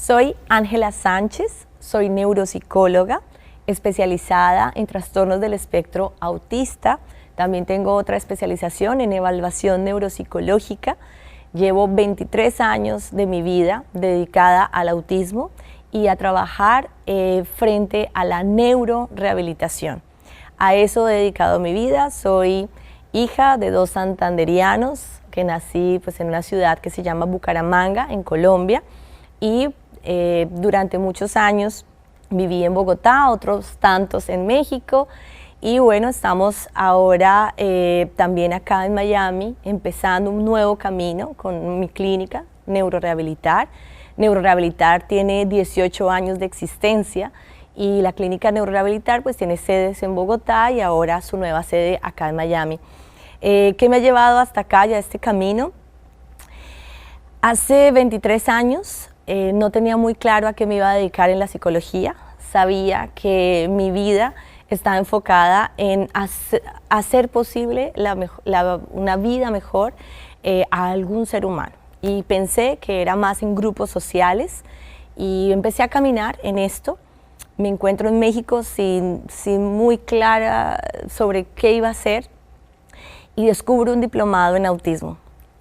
Soy Ángela Sánchez, soy neuropsicóloga especializada en trastornos del espectro autista. También tengo otra especialización en evaluación neuropsicológica. Llevo 23 años de mi vida dedicada al autismo y a trabajar frente a la neurorehabilitación. A eso he dedicado mi vida. Soy hija de dos santanderianos que nací en una ciudad que se llama Bucaramanga, en Colombia, y durante muchos años viví en Bogotá, otros tantos en México, y bueno, estamos ahora también acá en Miami, empezando un nuevo camino con mi clínica, Neurorehabilitar. Neurorehabilitar tiene 18 años de existencia y la clínica Neurorehabilitar pues tiene sedes en Bogotá y ahora su nueva sede acá en Miami. ¿Qué me ha llevado hasta acá, ya este camino? Hace 23 años no tenía muy claro a qué me iba a dedicar en la psicología. Sabía que mi vida estaba enfocada en hacer posible una vida mejor a algún ser humano. Y pensé que era más en grupos sociales y empecé a caminar en esto. Me encuentro en México sin muy clara sobre qué iba a hacer y descubro un diplomado en autismo.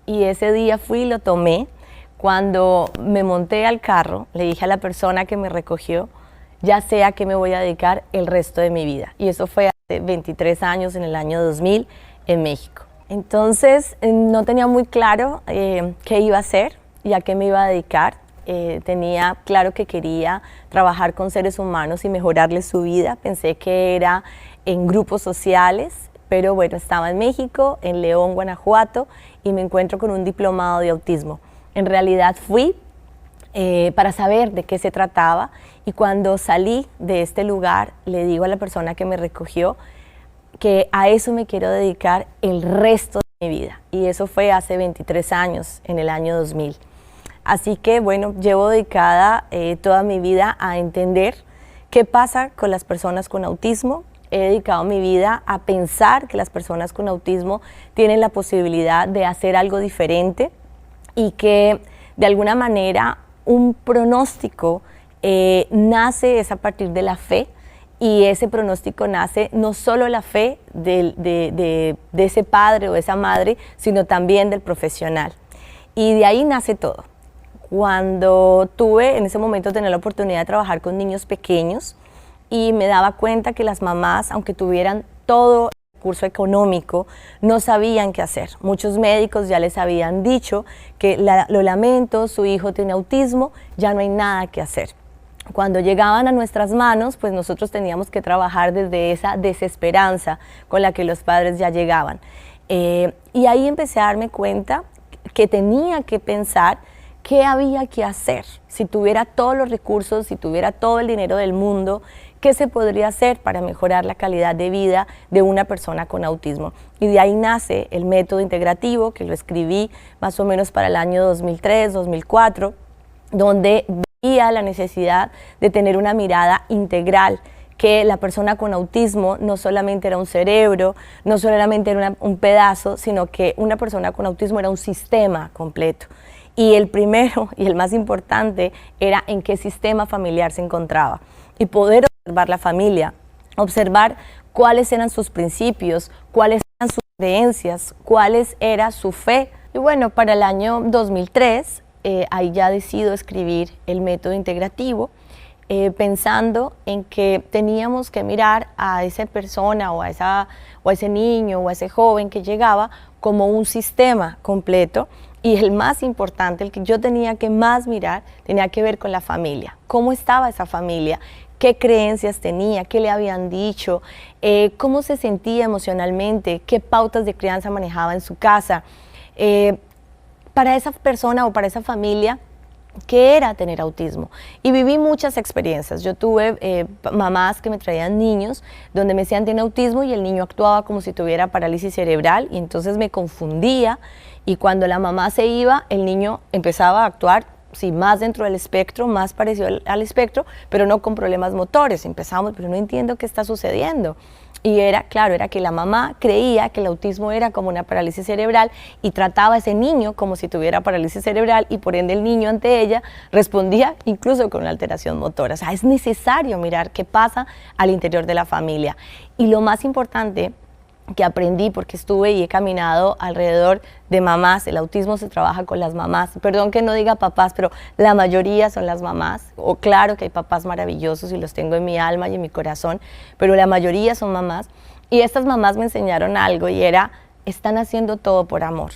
Y ese día fui y lo tomé. Cuando me monté al carro, le dije a la persona que me recogió, ya sé a qué me voy a dedicar el resto de mi vida. Y eso fue hace 23 años, en el año 2000, en México. Entonces, no tenía muy claro qué iba a hacer y a qué me iba a dedicar. Tenía claro que quería trabajar con seres humanos y mejorarles su vida. Pensé que era en grupos sociales, pero bueno, estaba en México, en León, Guanajuato, y me encuentro con un diplomado de autismo. En realidad fui para saber de qué se trataba, y cuando salí de este lugar le digo a la persona que me recogió que a eso me quiero dedicar el resto de mi vida, y eso fue hace 23 años, en el año 2000. Así que bueno, llevo dedicada toda mi vida a entender qué pasa con las personas con autismo. He dedicado mi vida a pensar que las personas con autismo tienen la posibilidad de hacer algo diferente y que de alguna manera un pronóstico nace a partir de la fe, y ese pronóstico nace no solo la fe de ese padre o esa madre, sino también del profesional. Y de ahí nace todo. Cuando en ese momento tenía la oportunidad de trabajar con niños pequeños y me daba cuenta que las mamás, aunque tuvieran todo el recurso económico, no sabían qué hacer. Muchos médicos ya les habían dicho que lo lamento, su hijo tiene autismo, ya no hay nada que hacer. Cuando llegaban a nuestras manos, pues nosotros teníamos que trabajar desde esa desesperanza con la que los padres ya llegaban. Y ahí empecé a darme cuenta que tenía que pensar qué había que hacer. Si tuviera todos los recursos, si tuviera todo el dinero del mundo, ¿qué se podría hacer para mejorar la calidad de vida de una persona con autismo? Y de ahí nace el método integrativo, que lo escribí más o menos para el año 2003, 2004, donde veía la necesidad de tener una mirada integral, que la persona con autismo no solamente era un cerebro, no solamente era un pedazo, sino que una persona con autismo era un sistema completo. Y el primero y el más importante era en qué sistema familiar se encontraba. Y poder observar la familia, observar cuáles eran sus principios, cuáles eran sus creencias, cuáles era su fe. Y bueno, para el año 2003, ahí ya decido escribir el método integrativo, pensando en que teníamos que mirar a esa persona o a ese niño o a ese joven que llegaba como un sistema completo, y el más importante, el que yo tenía que más mirar, tenía que ver con la familia. ¿Cómo estaba esa familia? ¿Qué creencias tenía? ¿Qué le habían dicho? ¿Cómo se sentía emocionalmente? ¿Qué pautas de crianza manejaba en su casa? Para esa persona o para esa familia, ¿qué era tener autismo? Y viví muchas experiencias. Yo tuve mamás que me traían niños donde me decían tiene autismo y el niño actuaba como si tuviera parálisis cerebral, y entonces me confundía, y cuando la mamá se iba, el niño empezaba a actuar sí, más dentro del espectro, más parecido al espectro, pero no con problemas motores. Empezamos, pero no entiendo qué está sucediendo. Y era, claro, era que la mamá creía que el autismo era como una parálisis cerebral y trataba a ese niño como si tuviera parálisis cerebral y por ende el niño ante ella respondía incluso con una alteración motora. O sea, es necesario mirar qué pasa al interior de la familia. Y lo más importante que aprendí, porque estuve y he caminado alrededor de mamás, el autismo se trabaja con las mamás, perdón que no diga papás, pero la mayoría son las mamás, o claro que hay papás maravillosos y los tengo en mi alma y en mi corazón, pero la mayoría son mamás, y estas mamás me enseñaron algo y era, están haciendo todo por amor.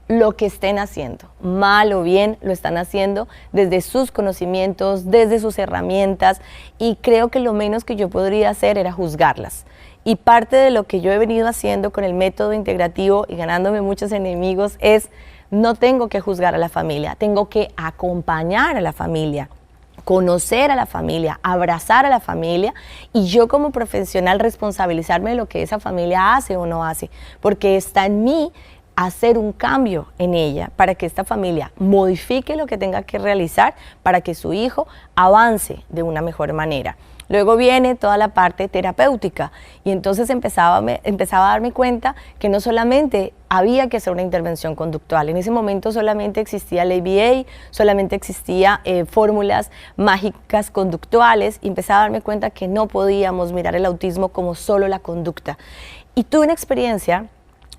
Lo que estén haciendo, mal o bien, lo están haciendo desde sus conocimientos, desde sus herramientas, y creo que lo menos que yo podría hacer era juzgarlas. Y parte de lo que yo he venido haciendo con el método integrativo y ganándome muchos enemigos es, no tengo que juzgar a la familia, tengo que acompañar a la familia, conocer a la familia, abrazar a la familia y yo como profesional responsabilizarme de lo que esa familia hace o no hace, porque está en mí hacer un cambio en ella para que esta familia modifique lo que tenga que realizar para que su hijo avance de una mejor manera. Luego viene toda la parte terapéutica y entonces empezaba a darme cuenta que no solamente había que hacer una intervención conductual, en ese momento solamente existía el ABA, solamente existía fórmulas mágicas conductuales y empezaba a darme cuenta que no podíamos mirar el autismo como solo la conducta. Y tuve una experiencia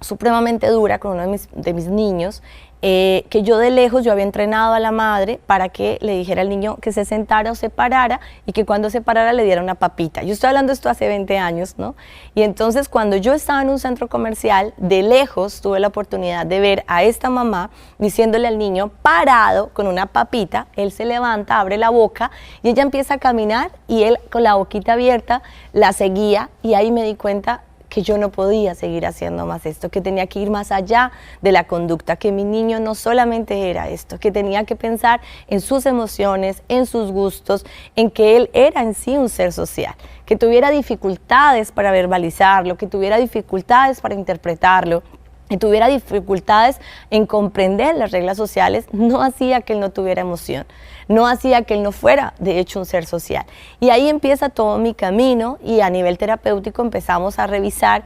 supremamente dura con uno de mis niños, que yo de lejos yo había entrenado a la madre para que le dijera al niño que se sentara o se parara y que cuando se parara le diera una papita. Yo estoy hablando de esto hace 20 años, ¿no? Y entonces cuando yo estaba en un centro comercial, de lejos tuve la oportunidad de ver a esta mamá diciéndole al niño parado con una papita, él se levanta, abre la boca y ella empieza a caminar y él con la boquita abierta la seguía y ahí me di cuenta que yo no podía seguir haciendo más esto, que tenía que ir más allá de la conducta, que mi niño no solamente era esto, que tenía que pensar en sus emociones, en sus gustos, en que él era en sí un ser social, que tuviera dificultades para verbalizarlo, que tuviera dificultades para interpretarlo, que tuviera dificultades en comprender las reglas sociales, no hacía que él no tuviera emoción, no hacía que él no fuera, de hecho, un ser social. Y ahí empieza todo mi camino y a nivel terapéutico empezamos a revisar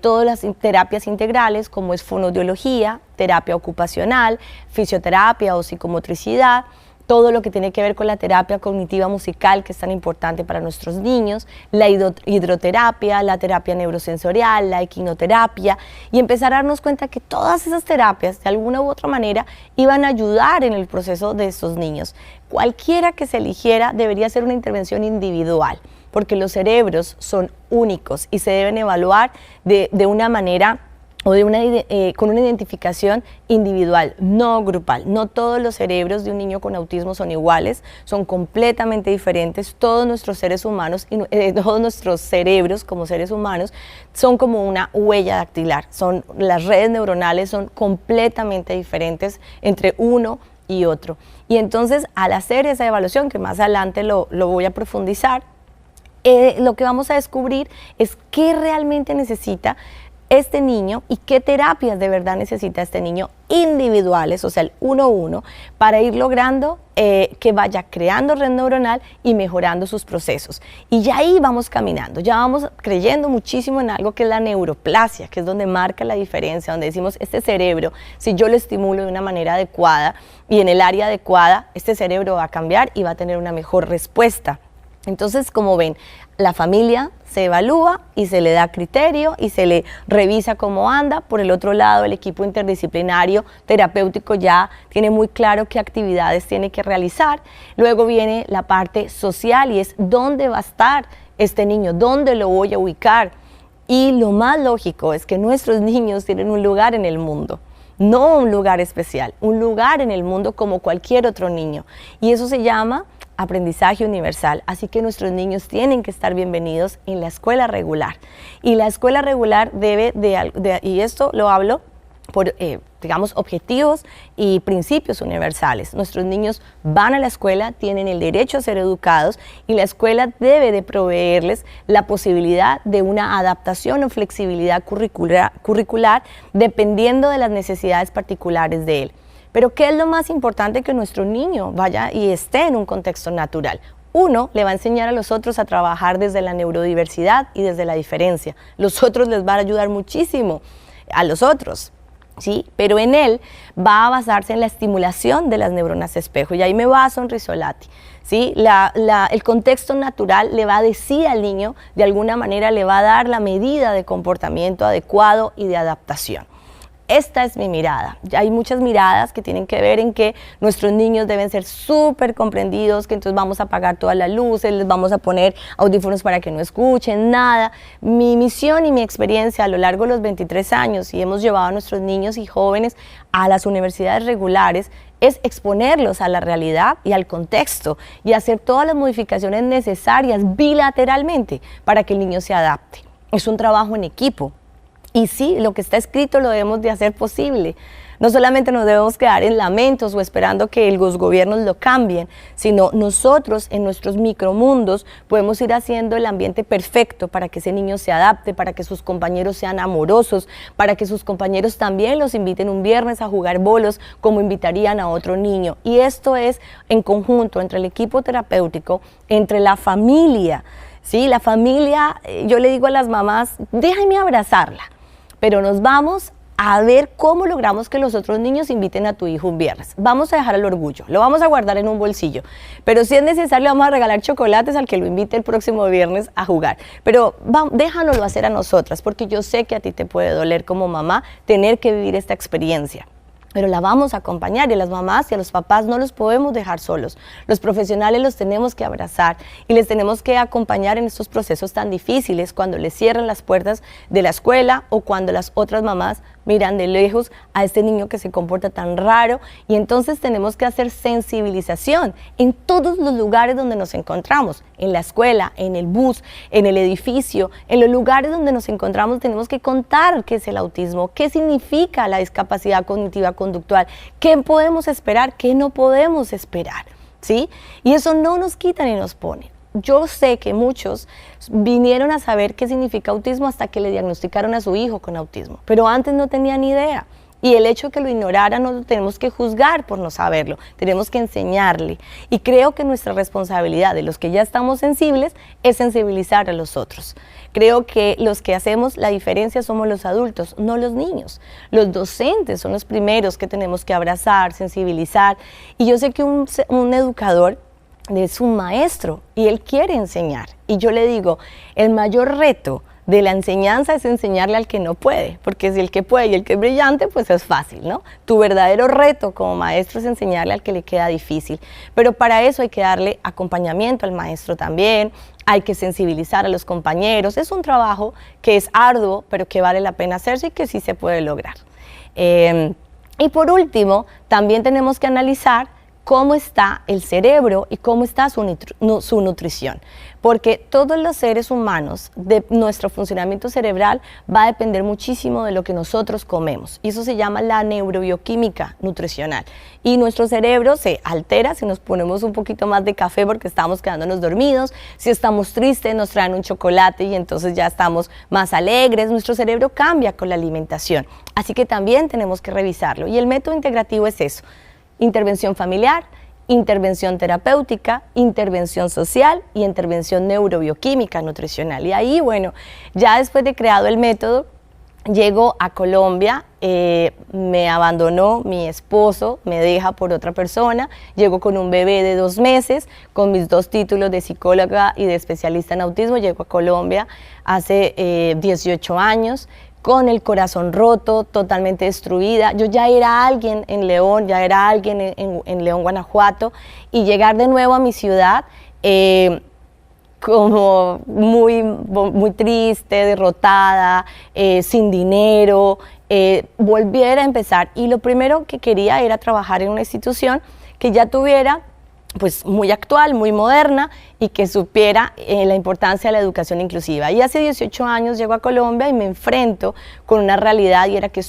todas las terapias integrales, como es fonoaudiología, terapia ocupacional, fisioterapia o psicomotricidad, todo lo que tiene que ver con la terapia cognitiva musical, que es tan importante para nuestros niños, la hidroterapia, la terapia neurosensorial, la equinoterapia, y empezar a darnos cuenta que todas esas terapias, de alguna u otra manera, iban a ayudar en el proceso de estos niños. Cualquiera que se eligiera debería ser una intervención individual, porque los cerebros son únicos y se deben evaluar de una manera o con una identificación individual, no grupal. No todos los cerebros de un niño con autismo son iguales, son completamente diferentes. Todos nuestros seres humanos, todos nuestros cerebros como seres humanos son como una huella dactilar. Las redes neuronales son completamente diferentes entre uno y otro. Y entonces, al hacer esa evaluación, que más adelante lo voy a profundizar, lo que vamos a descubrir es qué realmente necesita este niño y qué terapias de verdad necesita este niño individuales, o sea, el 1-1, para ir logrando que vaya creando red neuronal y mejorando sus procesos. Y ya ahí vamos caminando, ya vamos creyendo muchísimo en algo que es la neuroplasia, que es donde marca la diferencia, donde decimos, este cerebro, si yo lo estimulo de una manera adecuada y en el área adecuada, este cerebro va a cambiar y va a tener una mejor respuesta. Entonces, como ven, la familia se evalúa y se le da criterio y se le revisa cómo anda. Por el otro lado, el equipo interdisciplinario terapéutico ya tiene muy claro qué actividades tiene que realizar. Luego viene la parte social y es dónde va a estar este niño, dónde lo voy a ubicar. Y lo más lógico es que nuestros niños tienen un lugar en el mundo. No un lugar especial, un lugar en el mundo como cualquier otro niño. Y eso se llama aprendizaje universal, así que nuestros niños tienen que estar bienvenidos en la escuela regular. Y la escuela regular debe y esto lo hablo por, digamos, objetivos y principios universales. Nuestros niños van a la escuela, tienen el derecho a ser educados y la escuela debe de proveerles la posibilidad de una adaptación o flexibilidad curricular dependiendo de las necesidades particulares de él. Pero ¿qué es lo más importante? Que nuestro niño vaya y esté en un contexto natural. uno le va a enseñar a los otros a trabajar desde la neurodiversidad y desde la diferencia. Los otros les va a ayudar muchísimo a los otros, ¿sí? Pero en él va a basarse en la estimulación de las neuronas espejo. Y ahí me baso en Rizzolatti, ¿sí? El contexto natural le va a decir al niño, de alguna manera le va a dar la medida de comportamiento adecuado y de adaptación. Esta es mi mirada. Hay muchas miradas que tienen que ver en que nuestros niños deben ser súper comprendidos, que entonces vamos a apagar todas las luces, les vamos a poner audífonos para que no escuchen nada. Mi misión y mi experiencia a lo largo de los 23 años, y hemos llevado a nuestros niños y jóvenes a las universidades regulares, es exponerlos a la realidad y al contexto y hacer todas las modificaciones necesarias bilateralmente para que el niño se adapte. Es un trabajo en equipo. Y sí, lo que está escrito lo debemos de hacer posible. No solamente nos debemos quedar en lamentos o esperando que los gobiernos lo cambien, sino nosotros en nuestros micromundos podemos ir haciendo el ambiente perfecto para que ese niño se adapte, para que sus compañeros sean amorosos, para que sus compañeros también los inviten un viernes a jugar bolos como invitarían a otro niño. Y esto es en conjunto entre el equipo terapéutico, entre la familia. Sí, la familia, yo le digo a las mamás, déjenme abrazarla. Pero nos vamos a ver cómo logramos que los otros niños inviten a tu hijo un viernes. Vamos a dejar el orgullo, lo vamos a guardar en un bolsillo, pero si es necesario vamos a regalar chocolates al que lo invite el próximo viernes a jugar. Pero déjanoslo hacer a nosotras, porque yo sé que a ti te puede doler como mamá tener que vivir esta experiencia. Pero la vamos a acompañar, y a las mamás y a los papás no los podemos dejar solos. Los profesionales los tenemos que abrazar y les tenemos que acompañar en estos procesos tan difíciles, cuando les cierran las puertas de la escuela o cuando las otras mamás miran de lejos a este niño que se comporta tan raro, y entonces tenemos que hacer sensibilización en todos los lugares donde nos encontramos, en la escuela, en el bus, en el edificio, en los lugares donde nos encontramos tenemos que contar qué es el autismo, qué significa la discapacidad cognitiva conductual, qué podemos esperar, qué no podemos esperar, ¿sí? Y eso no nos quita ni nos pone. Yo sé que muchos vinieron a saber qué significa autismo hasta que le diagnosticaron a su hijo con autismo, pero antes no tenían ni idea. Y el hecho de que lo ignoraran no lo tenemos que juzgar por no saberlo, tenemos que enseñarle. Y creo que nuestra responsabilidad de los que ya estamos sensibles es sensibilizar a los otros. Creo que los que hacemos la diferencia somos los adultos, no los niños. Los docentes son los primeros que tenemos que abrazar, sensibilizar. Y yo sé que un educador es un maestro y él quiere enseñar. Y yo le digo, el mayor reto de la enseñanza es enseñarle al que no puede, porque si el que puede y el que es brillante, pues es fácil, ¿no? Tu verdadero reto como maestro es enseñarle al que le queda difícil, pero para eso hay que darle acompañamiento al maestro también, hay que sensibilizar a los compañeros. Es un trabajo que es arduo, pero que vale la pena hacerse y que sí se puede lograr. Y por último, también tenemos que analizar cómo está el cerebro y cómo está su nutrición. Porque todos los seres humanos, de nuestro funcionamiento cerebral va a depender muchísimo de lo que nosotros comemos. Y eso se llama la neurobioquímica nutricional. Y nuestro cerebro se altera si nos ponemos un poquito más de café porque estamos quedándonos dormidos. Si estamos tristes, nos traen un chocolate y entonces ya estamos más alegres. Nuestro cerebro cambia con la alimentación. Así que también tenemos que revisarlo. Y el método integrativo es eso: intervención familiar, intervención terapéutica, intervención social y intervención neurobioquímica nutricional. Y ahí, bueno, ya después de creado el método, llego a Colombia, me abandonó mi esposo, me deja por otra persona, llego con un bebé de 2 meses, con mis 2 títulos de psicóloga y de especialista en autismo. Llego a Colombia hace 18 años, con el corazón roto, totalmente destruida. Yo ya era alguien en León, ya era alguien en León, Guanajuato, y llegar de nuevo a mi ciudad como muy triste, derrotada, sin dinero, volver a empezar. Y lo primero que quería era trabajar en una institución que ya tuviera, pues, muy actual, muy moderna, y que supiera la importancia de la educación inclusiva. Y hace 18 años llego a Colombia y me enfrento con una realidad, y era que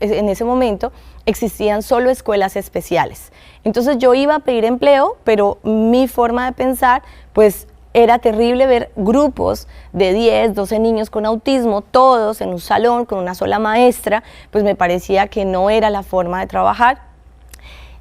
en ese momento existían solo escuelas especiales. Entonces yo iba a pedir empleo, pero mi forma de pensar, pues, era terrible ver grupos de 10, 12 niños con autismo, todos en un salón con una sola maestra. Pues me parecía que no era la forma de trabajar.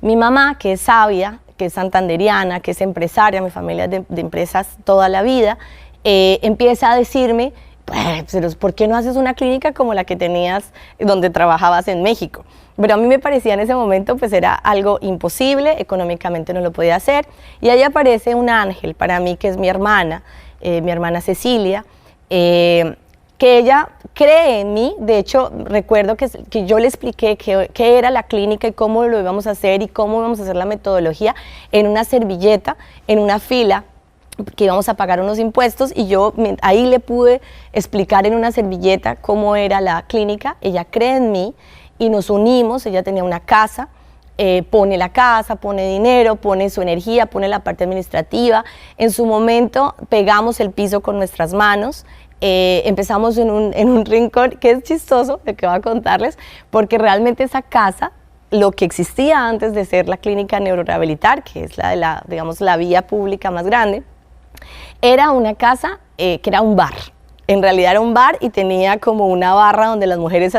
Mi mamá, que es sabia, que es santanderiana, que es empresaria, mi familia es de empresas toda la vida, empieza a decirme, pues, ¿por qué no haces una clínica como la que tenías donde trabajabas en México? Pero a mí me parecía en ese momento, pues era algo imposible, económicamente no lo podía hacer. Y ahí aparece un ángel para mí, que es mi hermana Cecilia, que ella cree en mí. De hecho, recuerdo que yo le expliqué qué era la clínica y cómo lo íbamos a hacer y cómo íbamos a hacer la metodología en una servilleta, en una fila, que íbamos a pagar unos impuestos, y yo ahí le pude explicar en una servilleta cómo era la clínica. Ella cree en mí y nos unimos. Ella tenía una casa, pone la casa, pone dinero, pone su energía, pone la parte administrativa. En su momento pegamos el piso con nuestras manos. Empezamos en un rincón que es chistoso, lo que voy a contarles, porque realmente esa casa, lo que existía antes de ser la clínica Neurorehabilitar, que es digamos, la vía pública más grande, era una casa que era un bar. En realidad era un bar y tenía como una barra donde las mujeres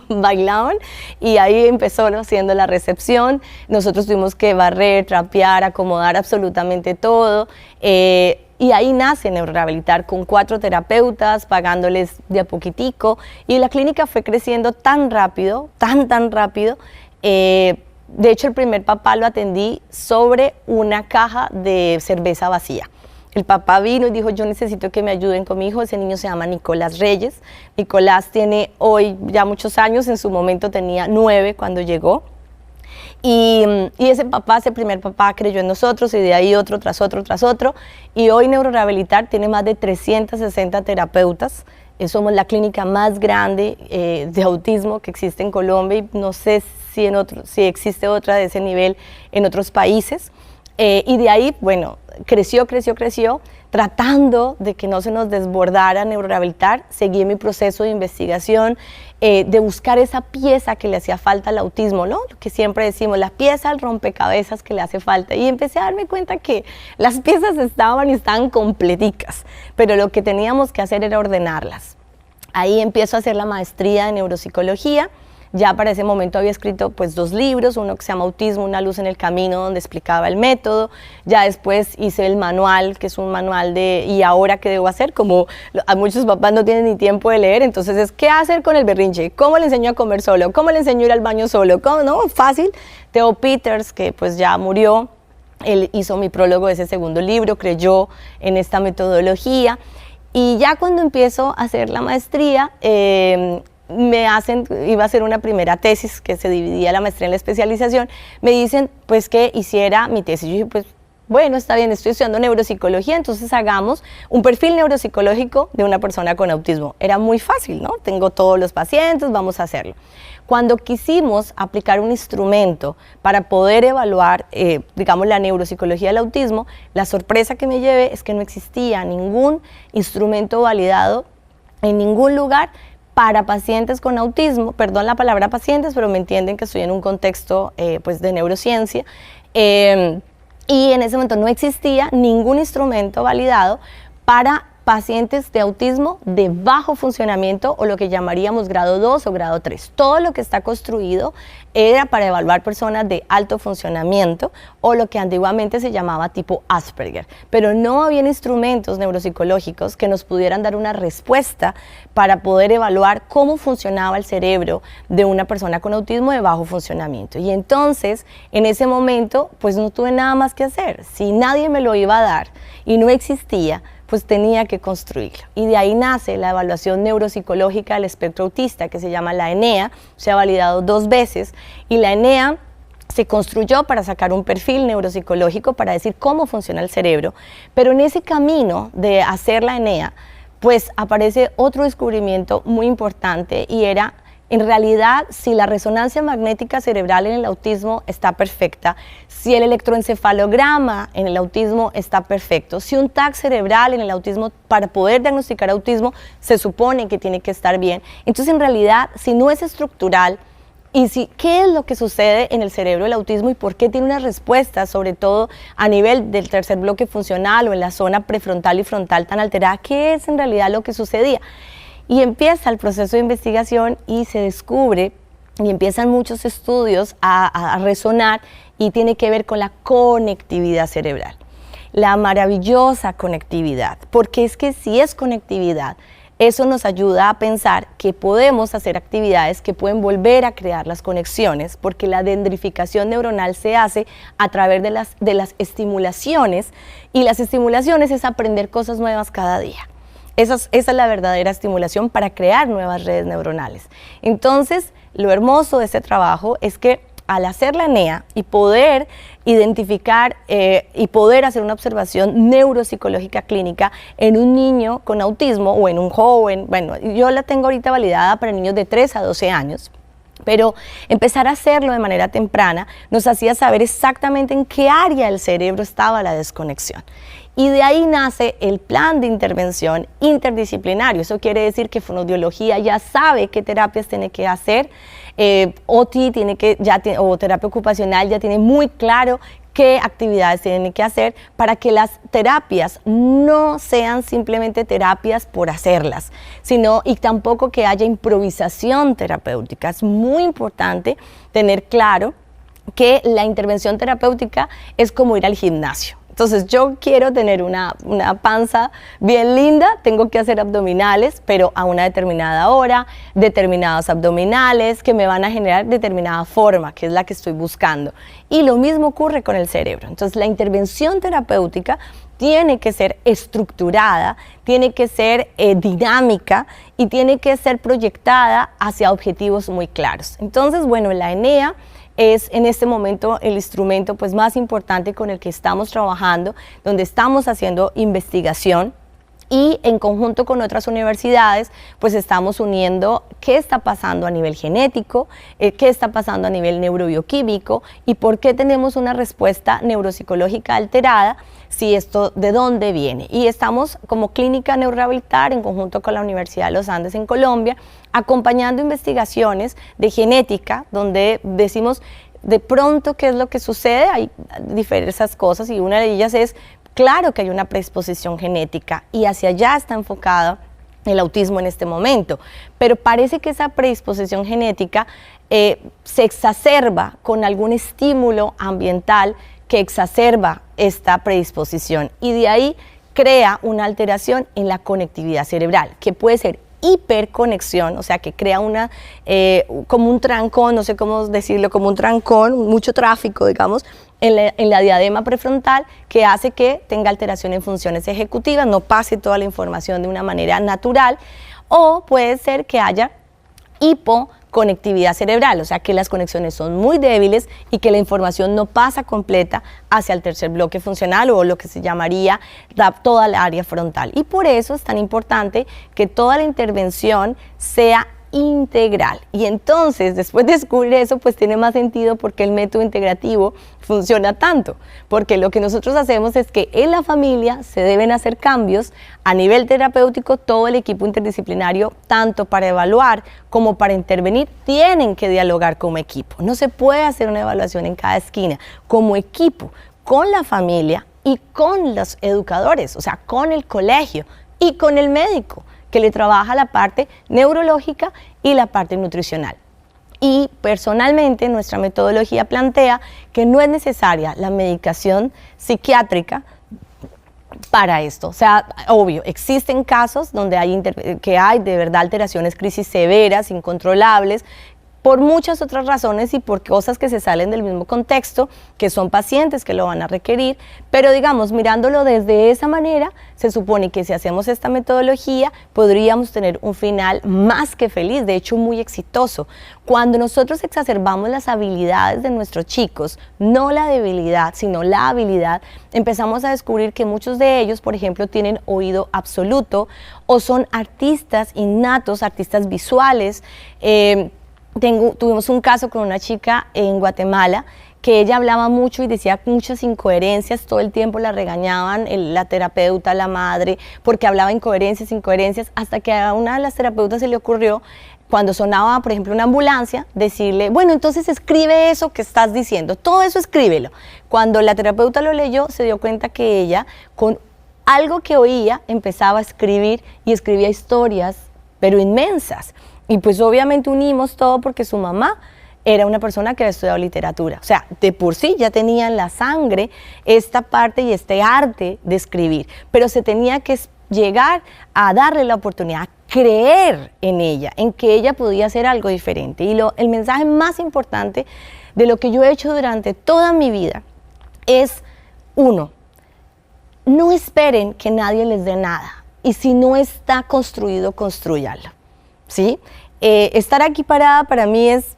bailaban, y ahí empezó haciendo la recepción. Nosotros tuvimos que barrer, trapear, acomodar absolutamente todo. Y ahí nace Neurorehabilitar con 4 terapeutas, pagándoles de a poquitico, y la clínica fue creciendo tan rápido, tan rápido. De hecho, el primer papá lo atendí sobre una caja de cerveza vacía. El papá vino y dijo, yo necesito que me ayuden con mi hijo. Ese niño se llama Nicolás Reyes. Nicolás tiene hoy ya muchos años, en su momento tenía 9 cuando llegó. Y ese primer papá creyó en nosotros, y de ahí otro tras otro tras otro. Y hoy Neurorehabilitar tiene más de 360 terapeutas. Somos la clínica más grande de autismo que existe en Colombia, y no sé si existe otra de ese nivel en otros países. Y de ahí, bueno, creció, tratando de que no se nos desbordara Neurorehabilitar. Seguí mi proceso de investigación, de buscar esa pieza que le hacía falta al autismo, ¿no? Lo que siempre decimos, la pieza al rompecabezas que le hace falta. Y empecé a darme cuenta que las piezas estaban completicas, pero lo que teníamos que hacer era ordenarlas. Ahí empiezo a hacer la maestría en neuropsicología. Ya para ese momento había escrito pues 2 libros, uno que se llama Autismo, una luz en el camino, donde explicaba el método. Ya después hice el manual, que es un manual de ¿y ahora qué debo hacer? Como a muchos papás no tienen ni tiempo de leer, entonces es ¿qué hacer con el berrinche? ¿Cómo le enseño a comer solo? ¿Cómo le enseño a ir al baño solo? ¿Cómo? No, fácil. Theo Peters, que pues ya murió, él hizo mi prólogo de ese segundo libro, creyó en esta metodología. Y ya cuando empiezo a hacer la maestría, iba a hacer una primera tesis que se dividía la maestría en la especialización. Me dicen pues que hiciera mi tesis. Yo dije, pues bueno, está bien, estoy estudiando neuropsicología, entonces hagamos un perfil neuropsicológico de una persona con autismo. Era muy fácil, ¿no? Tengo todos los pacientes, vamos a hacerlo. Cuando quisimos aplicar un instrumento para poder evaluar, digamos, la neuropsicología del autismo, la sorpresa que me llevé es que no existía ningún instrumento validado en ningún lugar para pacientes con autismo. Perdón la palabra pacientes, pero me entienden que estoy en un contexto pues de neurociencia. Y en ese momento no existía ningún instrumento validado para pacientes de autismo de bajo funcionamiento, o lo que llamaríamos grado 2 o grado 3. Todo lo que está construido era para evaluar personas de alto funcionamiento, o lo que antiguamente se llamaba tipo Asperger, pero no había instrumentos neuropsicológicos que nos pudieran dar una respuesta para poder evaluar cómo funcionaba el cerebro de una persona con autismo de bajo funcionamiento. Y entonces, en ese momento, pues no tuve nada más que hacer. Si nadie me lo iba a dar y no existía, pues tenía que construirlo. Y de ahí nace la evaluación neuropsicológica del espectro autista, que se llama la ENEA. Se ha validado 2 veces, y la ENEA se construyó para sacar un perfil neuropsicológico para decir cómo funciona el cerebro. Pero en ese camino de hacer la ENEA, pues aparece otro descubrimiento muy importante, y era, en realidad, si la resonancia magnética cerebral en el autismo está perfecta, si el electroencefalograma en el autismo está perfecto, si un TAC cerebral en el autismo, para poder diagnosticar autismo, se supone que tiene que estar bien. Entonces, en realidad, si no es estructural, ¿qué es lo que sucede en el cerebro del autismo y por qué tiene una respuesta, sobre todo a nivel del tercer bloque funcional o en la zona prefrontal y frontal tan alterada? ¿Qué es en realidad lo que sucedía? Y empieza el proceso de investigación y se descubre y empiezan muchos estudios a resonar y tiene que ver con la conectividad cerebral. La maravillosa conectividad, porque es que si es conectividad, eso nos ayuda a pensar que podemos hacer actividades que pueden volver a crear las conexiones, porque la dendrificación neuronal se hace a través de las estimulaciones, y las estimulaciones es aprender cosas nuevas cada día. Esa es la verdadera estimulación para crear nuevas redes neuronales. Entonces, lo hermoso de este trabajo es que al hacer la NEA y poder identificar y poder hacer una observación neuropsicológica clínica en un niño con autismo o en un joven, bueno, yo la tengo ahorita validada para niños de 3 a 12 años, pero empezar a hacerlo de manera temprana nos hacía saber exactamente en qué área del cerebro estaba la desconexión. Y de ahí nace el plan de intervención interdisciplinario. Eso quiere decir que fonoaudiología ya sabe qué terapias tiene que hacer, OT o terapia ocupacional ya tiene muy claro qué actividades tienen que hacer para que las terapias no sean simplemente terapias por hacerlas, sino y tampoco que haya improvisación terapéutica. Es muy importante tener claro que la intervención terapéutica es como ir al gimnasio. Entonces yo quiero tener una panza bien linda, tengo que hacer abdominales, pero a una determinada hora, determinados abdominales que me van a generar determinada forma, que es la que estoy buscando. Y lo mismo ocurre con el cerebro. Entonces la intervención terapéutica tiene que ser estructurada, tiene que ser dinámica y tiene que ser proyectada hacia objetivos muy claros. Entonces, bueno, la ENEA es en este momento el instrumento pues más importante con el que estamos trabajando, donde estamos haciendo investigación y en conjunto con otras universidades pues estamos uniendo qué está pasando a nivel genético, qué está pasando a nivel neurobioquímico y por qué tenemos una respuesta neuropsicológica alterada, si esto de dónde viene. Y estamos como Clínica Neurorehabilitar en conjunto con la Universidad de los Andes en Colombia, acompañando investigaciones de genética, donde decimos de pronto qué es lo que sucede. Hay diversas cosas y una de ellas es, claro que hay una predisposición genética y hacia allá está enfocado el autismo en este momento, pero parece que esa predisposición genética se exacerba con algún estímulo ambiental que exacerba esta predisposición y de ahí crea una alteración en la conectividad cerebral, que puede ser hiperconexión, o sea que crea como un trancón, no sé cómo decirlo, como un trancón, mucho tráfico, digamos, en la diadema prefrontal, que hace que tenga alteración en funciones ejecutivas, no pase toda la información de una manera natural, o puede ser que haya hipoconectividad cerebral, o sea que las conexiones son muy débiles y que la información no pasa completa hacia el tercer bloque funcional o lo que se llamaría toda la área frontal. Y por eso es tan importante que toda la intervención sea integral. Y entonces, después de descubrir eso, pues tiene más sentido porque el método integrativo funciona tanto, porque lo que nosotros hacemos es que en la familia se deben hacer cambios a nivel terapéutico. Todo el equipo interdisciplinario, tanto para evaluar como para intervenir, tienen que dialogar como equipo. No se puede hacer una evaluación en cada esquina, como equipo, con la familia y con los educadores, o sea, con el colegio y con el médico, que le trabaja la parte neurológica y la parte nutricional. Y personalmente nuestra metodología plantea que no es necesaria la medicación psiquiátrica para esto. O sea, obvio, existen casos donde hay de verdad alteraciones, crisis severas, incontrolables, por muchas otras razones y por cosas que se salen del mismo contexto, que son pacientes que lo van a requerir, pero digamos, mirándolo desde esa manera, se supone que si hacemos esta metodología, podríamos tener un final más que feliz, de hecho muy exitoso. Cuando nosotros exacerbamos las habilidades de nuestros chicos, no la debilidad, sino la habilidad, empezamos a descubrir que muchos de ellos, por ejemplo, tienen oído absoluto o son artistas innatos, artistas visuales. Tuvimos un caso con una chica en Guatemala que ella hablaba mucho y decía muchas incoherencias, todo el tiempo la regañaban, la terapeuta, la madre, porque hablaba incoherencias, hasta que a una de las terapeutas se le ocurrió, cuando sonaba, por ejemplo, una ambulancia, decirle, bueno, entonces escribe eso que estás diciendo, todo eso escríbelo. Cuando la terapeuta lo leyó, se dio cuenta que ella, con algo que oía, empezaba a escribir y escribía historias pero inmensas. Y pues obviamente unimos todo porque su mamá era una persona que había estudiado literatura. O sea, de por sí ya tenía en la sangre esta parte y este arte de escribir, pero se tenía que llegar a darle la oportunidad, a creer en ella, en que ella podía hacer algo diferente. Y el mensaje más importante de lo que yo he hecho durante toda mi vida es, uno, no esperen que nadie les dé nada. Y si no está construido, construyalo, ¿sí? Estar aquí parada para mí es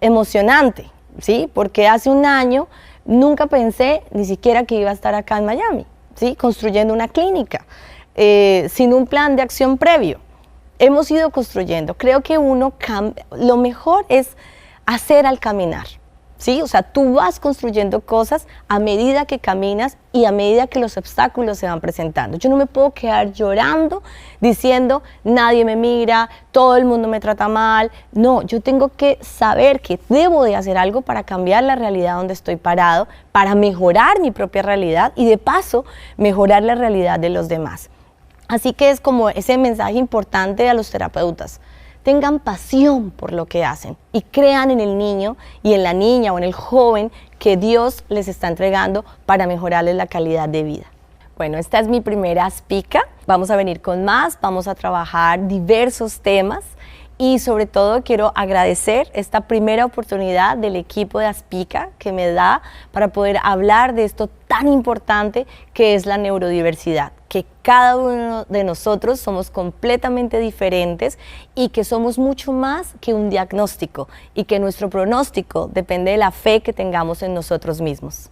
emocionante, ¿sí? Porque hace un año nunca pensé ni siquiera que iba a estar acá en Miami, ¿sí? Construyendo una clínica, sin un plan de acción previo. Hemos ido construyendo. Creo que lo mejor es hacer al caminar, ¿sí? O sea, tú vas construyendo cosas a medida que caminas y a medida que los obstáculos se van presentando. Yo no me puedo quedar llorando diciendo, nadie me mira, todo el mundo me trata mal. No, yo tengo que saber que debo de hacer algo para cambiar la realidad donde estoy parado, para mejorar mi propia realidad y de paso mejorar la realidad de los demás. Así que es como ese mensaje importante a los terapeutas. Tengan pasión por lo que hacen y crean en el niño y en la niña o en el joven que Dios les está entregando para mejorarles la calidad de vida. Bueno, esta es mi primera Aspica. Vamos a venir con más, vamos a trabajar diversos temas y sobre todo quiero agradecer esta primera oportunidad del equipo de Aspica que me da para poder hablar de esto tan importante que es la neurodiversidad, que cada uno de nosotros somos completamente diferentes y que somos mucho más que un diagnóstico y que nuestro pronóstico depende de la fe que tengamos en nosotros mismos.